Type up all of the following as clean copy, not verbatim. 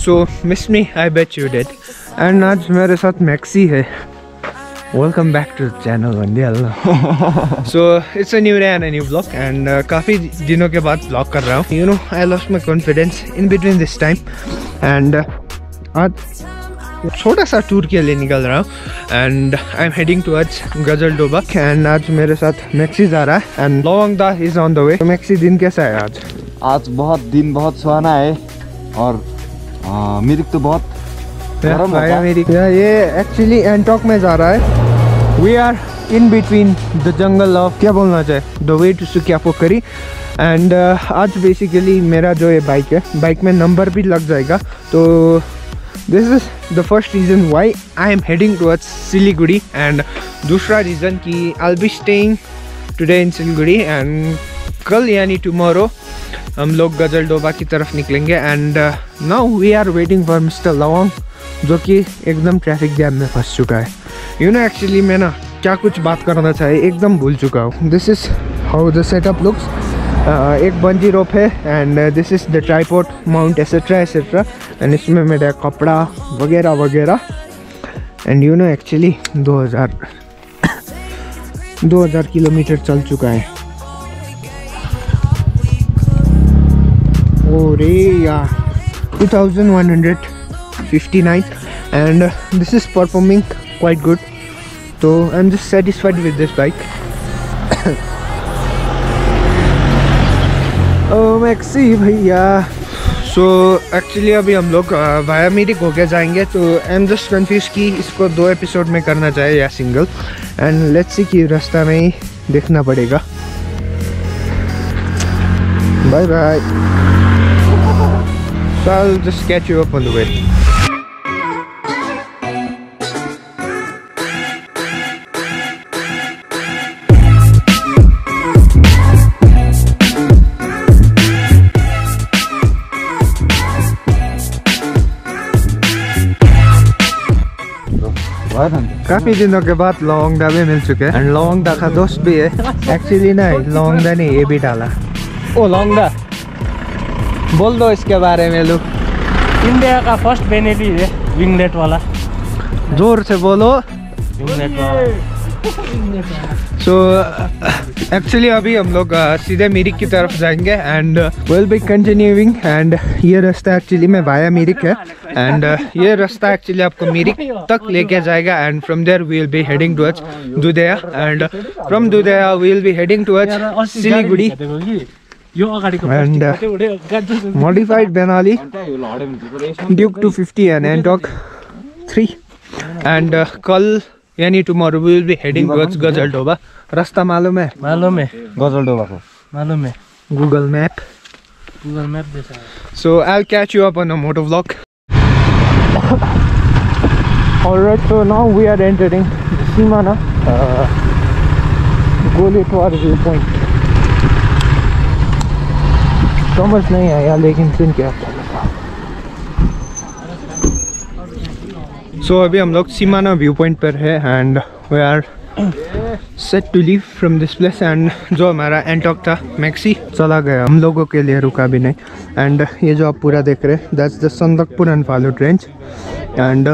So miss me, I bet you did. And आज मेरे साथ मैक्सी है. Welcome back to the channel Vandial. So it's a new day and a new vlog and काफ़ी दिनों के बाद vlog कर रहा हूँ. You know, I lost my confidence in between this time and आज छोटा सा टूर के लिए निकल रहा हूँ and I'm heading towards Gajoldoba and आज मेरे साथ मैक्सी जा रहा है and लवंगदा is on the way. तो मैक्सी दिन कैसा है आज? आज दिन बहुत सुहाना है और मिरिक तो बहुत गरम होगा। ये एक्चुअली एंटॉक में जा रहा है। We are in between the jungle of क्या बोलना चाहिए the way to Sukhiapokhri and आज बेसिकली मेरा जो ये बाइक है, बाइक में नंबर भी लग जाएगा। तो this is the first reason why I am heading towards Siliguri and दूसरा रीज़न कि I will be staying today in Siliguri and कल यानी टुमारो हम लोग गजलडोबा की तरफ निकलेंगे and now we are waiting for mister Lavang जो कि एकदम ट्रैफिक जैम में फंस चुका है। यू नो एक्चुअली मैं ना क्या कुछ बात करना चाहिए एकदम भूल चुका हूँ। This is how the setup looks. एक बंजी रोप है and this is the tripod mount etcetera and इसमें मेरा कपड़ा वगैरह वगैरह and you know actually 2000 kilometre चल चुका है। Oh yeah, 2159 and this is performing quite good, so I'm just satisfied with this bike. Oh maxi भैया। So actually अभी हम लोग वाया मिरिक होके जाएंगे तो आई एम जस्ट कन्फ्यूज कि इसको 2 एपिसोड में करना चाहिए या सिंगल एंड लेट्स सी कि रास्ता में ही देखना पड़ेगा। Bye bye. So I'll just catch you up on the way. काफी दिनों के बाद लवंगदा भी मिल चुके हैं एंड लवंगदा का दोस्त भी है। एक्चुअली नहीं, लवंगदा नहीं, ये भी डाला। ओ लवंगदा बोल दो इसके बारे में। लोग इंडिया का फर्स्ट बेनेली है विंगलेट वाला। जोर से बोलो। विंगलेट वाला। सो एक्चुअली अभी हम लोग सीधे मिरिक की तरफ जाएंगे and will be continuing and ये रास्ता एक्चुअली में वाया मिरिक है एंड ये रास्ता एक्चुअली आपको मिरिक तक लेके जाएगा and from there we will be heading towards Dudhia and from Dudhia we will be heading towards Siliguri and modified Benali Duke 250 and Antok 3 and कल यानी tomorrow we will be heading towards Gajoldoba. रास्ता मालूम है? मालूम है गजलडोबा को मालूम है। Google map जैसा है। So I'll catch you up on a motor vlog. Alright, so now we are entering Simana Golitwar viewpoint. समझ नहीं आया लेकिन सुन के आता लगा। सो अभी हम लोग सीमाना व्यू पॉइंट पर है and we are set to leave from this place and जो हमारा एंटॉक था मैक्सी चला गया, हम लोगों के लिए रुका भी नहीं एंड ये जो आप पूरा देख रहे हैं that's the Sandakphu and Phalut range and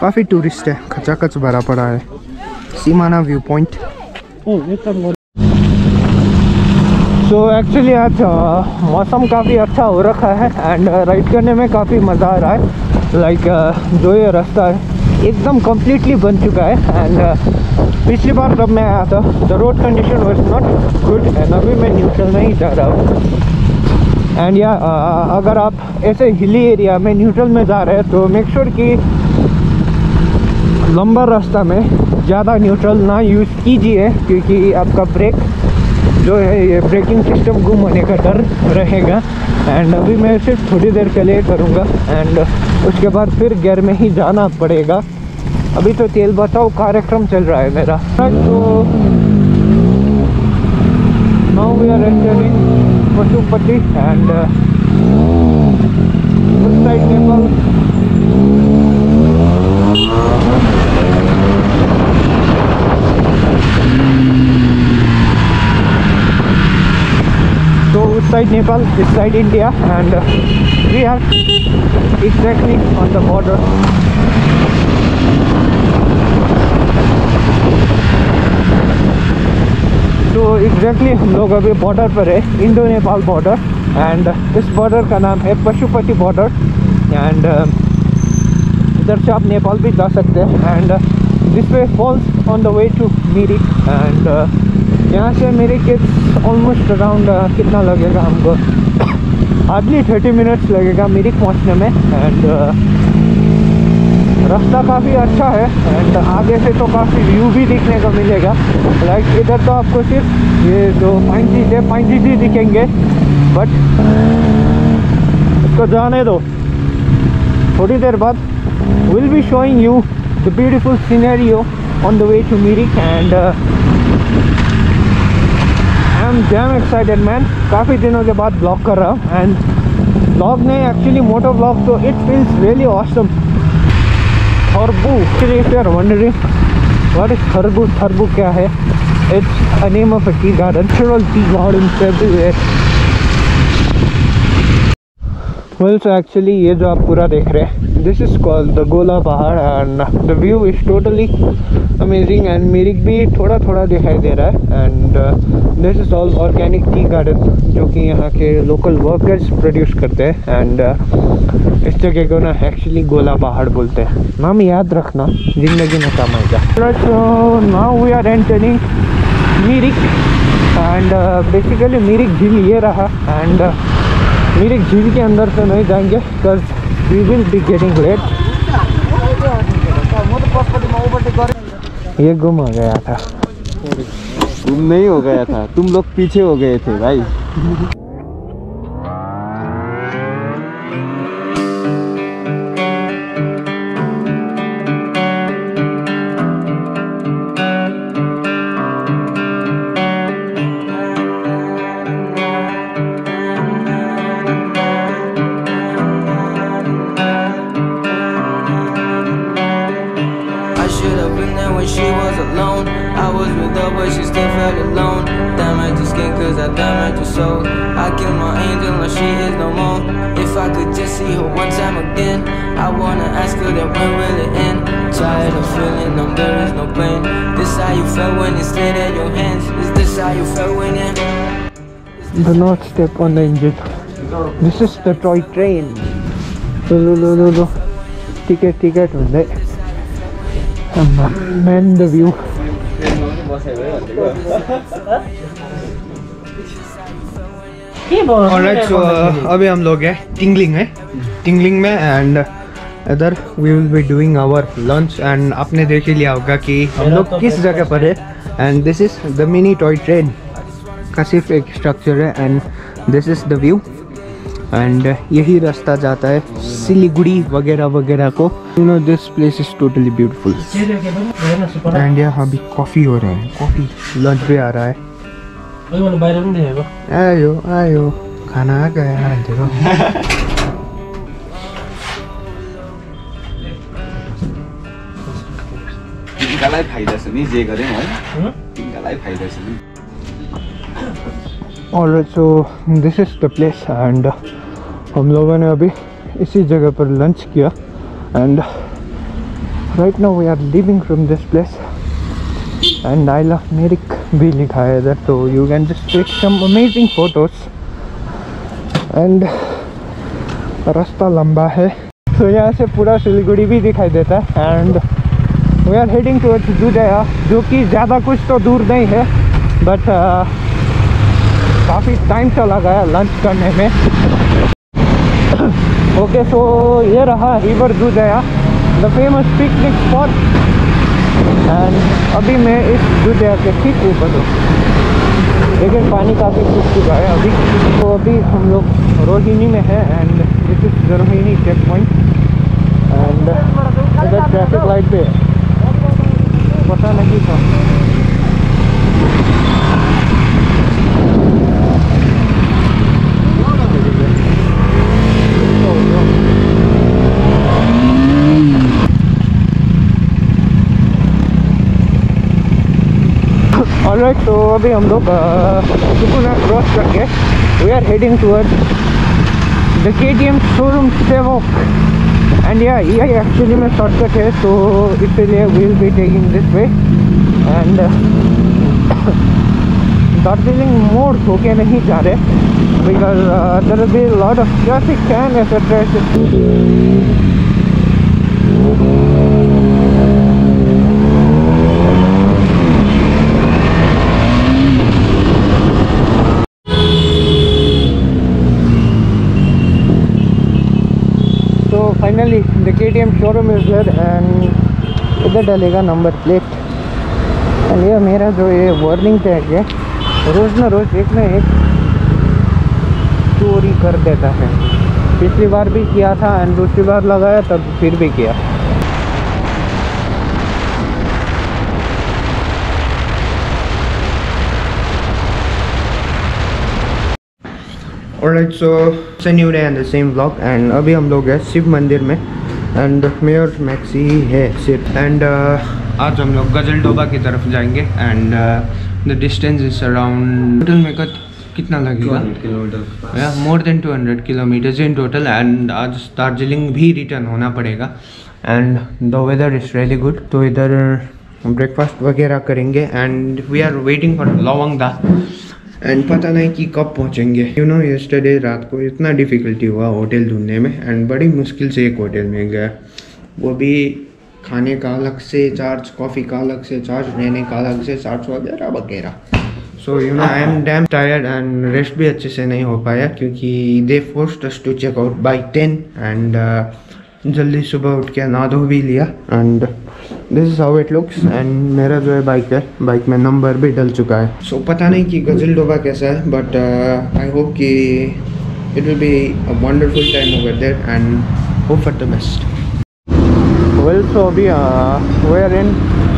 काफ़ी टूरिस्ट है, खचाखच भरा पड़ा है सीमाना व्यू पॉइंट। तो एक्चुअली आज मौसम काफ़ी अच्छा हो रखा है एंड राइड करने में काफ़ी मज़ा आ रहा है। लाइक जो ये रास्ता है एकदम कम्प्लीटली बन चुका है एंड पिछली बार जब मैं आया था the road condition was not good and अभी मैं न्यूट्रल में ही जा रहा हूँ एंड या अगर आप ऐसे हिली एरिया में न्यूट्रल में जा रहे हैं तो मेक श्योर कि लंबा रास्ता में ज़्यादा न्यूट्रल ना यूज़ कीजिए क्योंकि आपका ब्रेक जो है ये ब्रेकिंग सिस्टम गुम होने का डर रहेगा एंड अभी मैं सिर्फ थोड़ी देर के लिए करूँगा एंड उसके बाद फिर गियर में ही जाना पड़ेगा। अभी तो तेल बचाओ कार्यक्रम चल रहा है मेरा। तो now we are entering Pashupati and उस side Nepal side Nepal, this side India, and we are exactly on the border. तो एग्जैक्टली हम लोग अभी बॉर्डर पर है, इंडो नेपाल बॉर्डर, एंड इस बॉर्डर का नाम है पशुपति बॉर्डर। एंड इधर से आप नेपाल भी जा सकते हैं। And this way falls on the way to Mirik. And यहाँ से मिरिक इट्स ऑलमोस्ट अराउंड कितना लगेगा हमको, हार्डली 30 मिनट्स लगेगा मिरिक पहुँचने में। एंड रास्ता काफ़ी अच्छा है, एंड आगे से तो काफ़ी व्यू भी दिखने को मिलेगा। लाइक इधर तो आपको सिर्फ ये जो पाइन चीज़ दिखेंगे, बट इसको जाने दो, थोड़ी देर बाद will be showing you the beautiful scenario on the way to Mirik. And I am damn excited man, काफ़ी दिनों के बाद ब्लॉग कर रहा हूँ। एंड ब्लॉग नहीं, एक्चुअली मोटो ब्लॉग, तो it feels really awesome. Thorbu, actually if you are wondering what is Thorbu, Thorbu क्या है, it's a name of a tea garden, natural tea gardens everywhere. Well, so actually ये जो आप पूरा देख रहे हैं, this is called the गोला पहाड़, and the view is totally amazing, and Mirik भी थोड़ा थोड़ा दिखाई दे रहा है। and this is all organic tea garden जो कि यहाँ के local workers produce करते हैं। and इस जगह को ना एक्चुअली गोला पहाड़ बोलते हैं। नाम याद रखना, जिंदगी में काम आएगा। So now we are entering Mirik, and basically Mirik झील ये रहा। and मिरिक झील के अंदर तो नहीं जाएंगे because we will be getting late. ये गुम हो गया था। गुम नहीं हो गया था, तुम लोग पीछे हो गए थे भाई। She was alone, I was with her but she still felt alone. Damaged your skin cause I damaged your soul. I killed my angel and she is no more. If I could just see her one time again, I wanna ask her that when will it end. Tired of feeling numb, there is no pain. This how you felt when it stayed at your hands. Is this how you felt when it? Do not step on the engine. This is the toy train. No. Ticket भन्दै man the view. Alright, so अभी हम लोग हैं tingling में, and इधर we will be doing our lunch. And आपने देख ही लिया होगा कि हम लोग किस जगह पर है। And this is the mini toy train का सिर्फ एक स्ट्रक्चर है, and this is the view. And यही रास्ता जाता है सिलीगुड़ी वगैरह को। You know this place is totally beautiful. And यहाँ अभी कॉफ़ी हो रहा है, कॉफ़ी लंच भी आ रहा है। आयो खाना आ गया। देखो तिनकालाई फाइदा छ नि, जे गरे है तिनकालाई फाइदा छ नि। Alright, so this is the place, and हम लोगों ने अभी इसी जगह पर लंच किया। And right now we are living from this place, and I love Mirik भी लिखा है इधर, तो you can just take some amazing photos. And रास्ता लंबा है, तो यहाँ से पूरा सिलीगुड़ी भी दिखाई देता है। And we are heading towards Dudhia, जो कि ज़्यादा कुछ तो दूर नहीं है, बट काफ़ी टाइम चला गया लंच करने में। ओके, सो ये रहा river Dudhia, the famous picnic spot. And अभी मैं इस दुधया के ठीक ऊपर हूँ, लेकिन पानी काफ़ी सूख चुका है अभी। तो अभी हम लोग रोहिणी में है, and this is Rohini check point. And इधर ट्रैफिक लाइट पे पता नहीं था। ऑलराइट, तो अभी हम लोग सुकुना क्रॉस करके we are heading towards the KTM showroom Sevok, and yeah actually में shortcut है, तो इसलिए we'll be taking this way and Darjeeling मोड़ होके नहीं जा रहे because there will be a lot of traffic and etc. Finally the KTM showroom is there and इधर डलेगा नंबर प्लेट। एंड ये मेरा जो ये वार्निंग टैग है रोज़ ना रोज़ एक ना एक चोरी कर देता है। पिछली बार भी किया था एंड दूसरी बार लगाया तब फिर भी किया। Alright, so it's a new day and the same vlog and अभी हम लोग हैं शिव मंदिर में एंड मेयर मैक्सी है सिर्फ एंड आज हम लोग गजलडोबा की तरफ जाएंगे and the distance is around total में कितना लगेगा 200 किलोमीटर या more than 200 kilometres in total. And आज दार्जिलिंग भी रिटर्न होना पड़ेगा and the weather is really good, तो इधर ब्रेकफास्ट वगैरह करेंगे and we are waiting for Lavangda and पता नहीं कि कब पहुंचेंगे। यू नो यस्टरडे रात को इतना डिफ़िकल्टी हुआ होटल ढूंढने में एंड बड़ी मुश्किल से एक होटल में गया, वो भी खाने का अलग से चार्ज, कॉफ़ी का अलग से चार्ज, रहने का अलग से चार्ज वगैरह वगैरह। So you know I am damn tired and rest भी अच्छे से नहीं हो पाया क्योंकि they forced us to check out by 10 and जल्दी सुबह उठ के नहा धो भी लिया and this is how it looks. And मेरा जो है बाइक में नंबर भी डल चुका है। सो पता नहीं कि गजलडोबा कैसा है बट आई होप कि it will be a wonderful time over there and hope for the best. Well so अभी we are in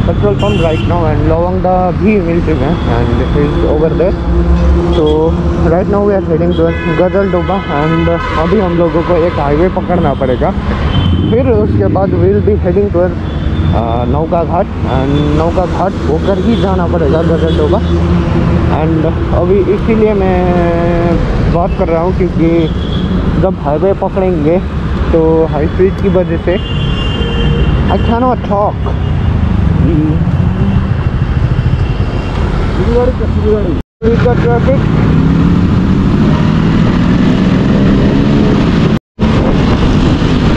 petrol pump right now and लवंगदा भी मिल चुके हैं and this is over there. So right now we are heading to Gajoldoba and अभी हम लोगों को एक हाईवे पकड़ना पड़ेगा, फिर उसके बाद विल बी हेडिंग टू नौका घाट एंड नौका घाट होकर ही जाना पड़ेगा गजलडोबा। एंड अभी इसीलिए मैं बात कर रहा हूँ क्योंकि जब हाईवे पकड़ेंगे तो हाई स्पीड की वजह से आई कैनॉट टॉक। ट्रैफिक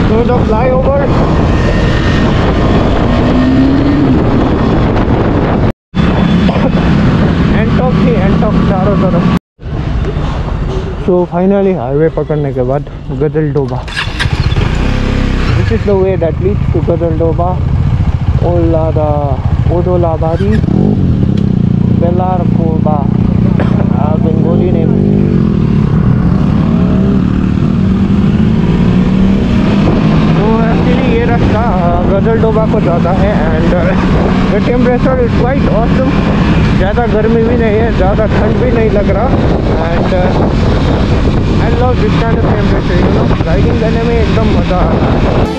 तो द फ्लाईओवर एंटॉक चारों तरफ। सो फाइनली हाईवे पकड़ने के बाद Gajoldoba, this is the way that leads to Gajoldoba, Odlabari, Belakoba, Bengali name. तो एक्चुअली ये रास्ता गजलडोबा को जाता है and the temperature is quite awesome. ज़्यादा गर्मी भी नहीं है, ज़्यादा ठंड भी नहीं लग रहा and I love this kind of temperature. You know riding करने में एकदम मज़ा आता है।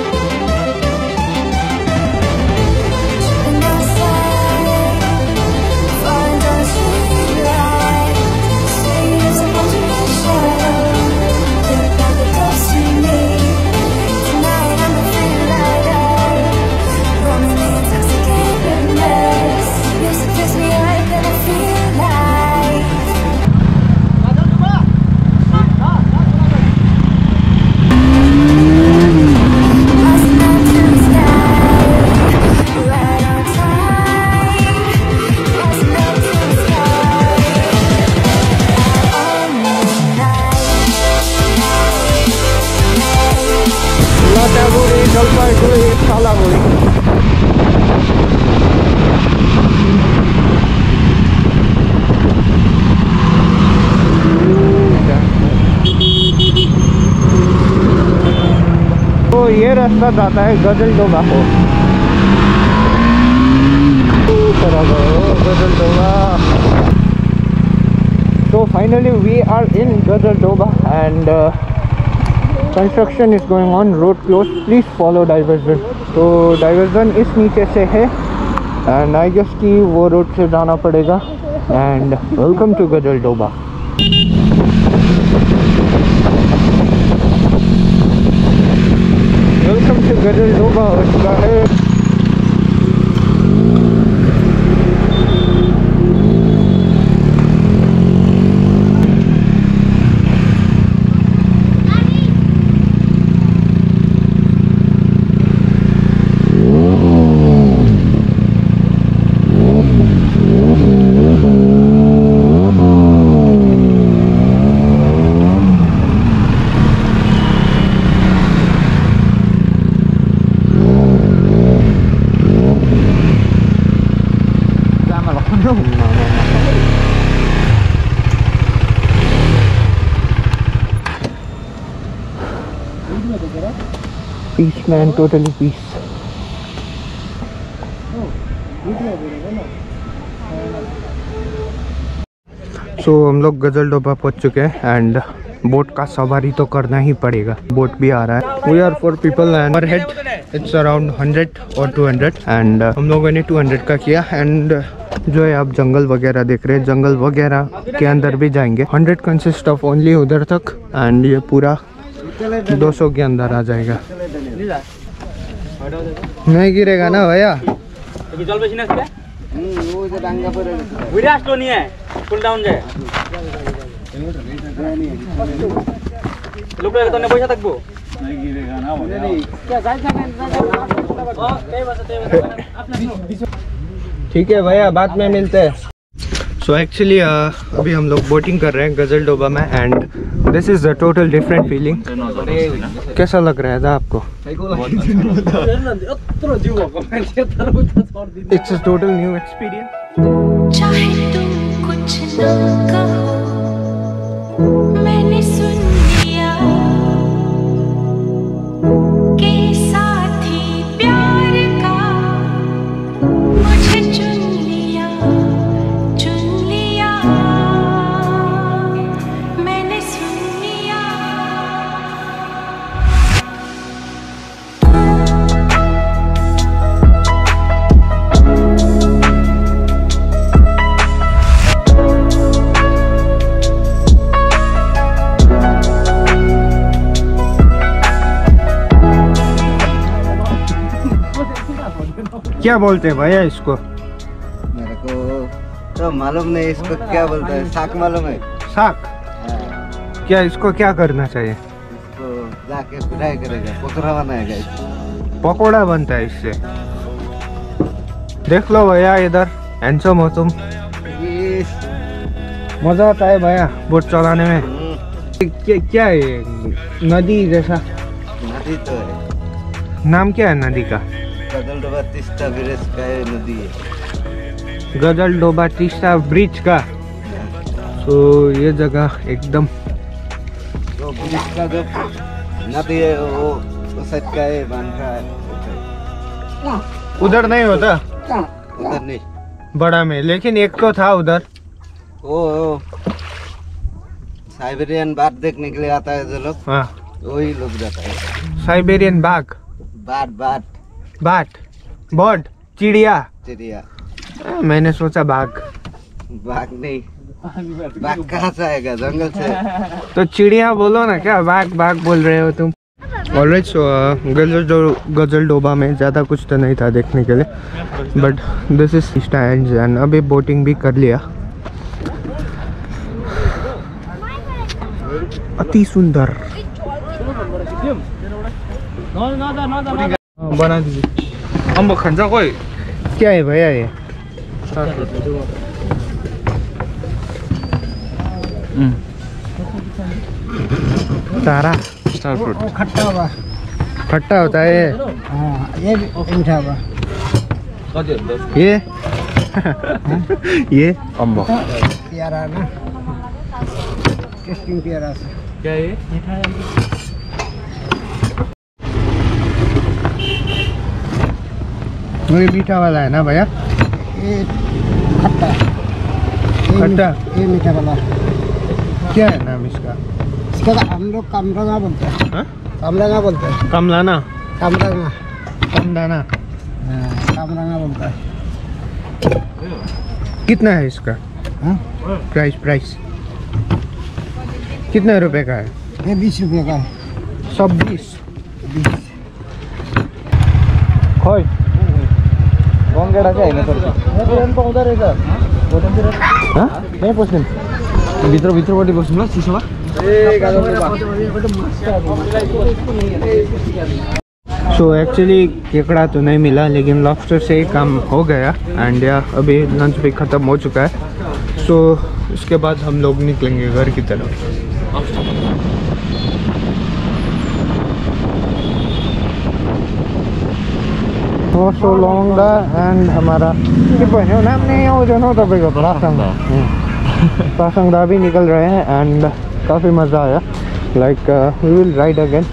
तो ये रास्ता जाता है गजलडोबा को। Gajoldoba. So finally we are in Gajaldhoba and construction is going on, road closed, please follow diversion। तो diversion इस नीचे से है and I guess कि वो रोड से जाना पड़ेगा and welcome to Gajaldhoba। Welcome to Gajoldoba है। Peace man, totally peace. So हम लोग गजल डोबा पहुंच चुके हैं एंड बोट का सवारी तो करना ही पड़ेगा। बोट भी आ रहा है। We are 4 people and per head it's around 100 or 200 and हम लोगों ने 200 का किया एंड जो है आप जंगल वगैरह देख रहे हैं, जंगल वगैरह के अंदर भी जाएंगे। 100 कंसिस्ट ऑफ ओनली उधर तक एंड ये पूरा 200 के अंदर आ जाएगा। नहीं गिरेगा ना भैया? जल बेसी ना इसके वो जो डांगा पर विराट तो नहीं है, कूल डाउन जाए लोग तो ने पैसा तक वो नहीं गिरेगा ना क्या जाए। ठीक है भैया, बाद में मिलते हैं। सो एक्चुअली अभी हम लोग बोटिंग कर रहे हैं गजल डोबा में and this is the total different feeling. कैसा लग रहा है था आपको? It's a total new experience. चाहे तुम कुछ ना कहो, मैंने सुन लिया के साथी प्यार का मुझे चुन लिया, मैंने सुन लिया। क्या बोलते हैं भैया इसको? मेरे को तो मालूम नहीं इसको क्या बोलते हैं। साक मालूम है? साक? क्या इसको क्या करना चाहिए? इसको जाके फ्राई करेगा, पकौड़ा बनाएगा इसको। पकौड़ा बनता है इससे? देख लो भैया इधर हैंडसम हो तुम। मजा आता है भैया बोट चलाने में। क्या है ये? नदी जैसा? नदी तो है। नाम क्या है नदी का? गजल डोबा तीस्ता ब्रिज का नदी है। गजल डोबा तीस्ता ब्रिज का। तो ये जगह एकदम तो ब्रिज का जो नदी है वो उस साइड का है, बांध का है। उधर नहीं होता? उधर नहीं, बड़ा में, लेकिन एक तो था उधर। ओ साइबेरियन बाघ देखने के लिए आता है जो लोग, हाँ वही लोग जाता है। साइबेरियन बाघ? बाट बाट बाट बर्ड, चिड़िया। चिड़िया? मैंने सोचा बाघ। बाघ नहीं, बाघ कहाँ से आएगा? जंगल से। तो चिड़िया बोलो ना, क्या बाघ बाघ बोल रहे हो तुम? ऑलराइट, सो गजल डोबा में ज़्यादा कुछ तो नहीं था देखने के लिए, but this is stands and अभी बोटिंग भी कर लिया। अति सुंदर। बना दीजिए। हम खंजा कोई क्या है भैया ये? तारा स्टार फ्रूट। खट्टा हुआ, खट्टा होता है ये? ये मीठा हुआ। ये अम्बो प्यारा ना, टेस्टिंग प्यारा से। क्या ये ये मीठा वाला है ना भैया? ये खट्टा, खट्टा? ये मीठा वाला। क्या है नाम इसका? इसका हम लोग कामरंगा बोलते हैं। हाँ? कामरंगा बोलते हैं। कमलाना? कामरंगा, कमदाना? कामरंगा बोलता है। कितना है इसका हाँ? प्राइस? प्राइस कितने रुपए का है? ये 20 रुपये का है। सब 20। खोज गंगेड़ा चाहिँ हैन तर पाउँदा रहेछ नहीं पस्ने भित्रपट्टि बस्नु ल चिसोमा सो एक्चुअली केकड़ा तो नहीं मिला, लेकिन लॉबस्टर से ही काम हो गया। एंड या अभी लंच भी ख़त्म हो चुका है। सो उसके बाद हम लोग निकलेंगे घर की तरफ। सो लौंगा एंड हमारा के भन्यो नाम नहीं आउँदैन हौ तपाईँको पासंगदा भी निकल रहे हैं एंड काफ़ी मज़ा आया। Like we will ride again.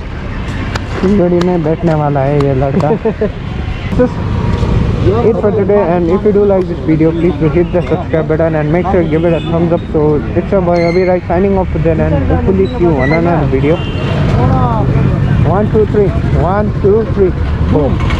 गाड़ी में बैठने वाला है ये लड़का। It for today, and if you do like this video, please do hit the subscribe button and make sure you give it a thumbs up. So it's your boy Abhi Rai signing off for then, and hopefully see you on another video. 1 2 3 1 2 3 boom.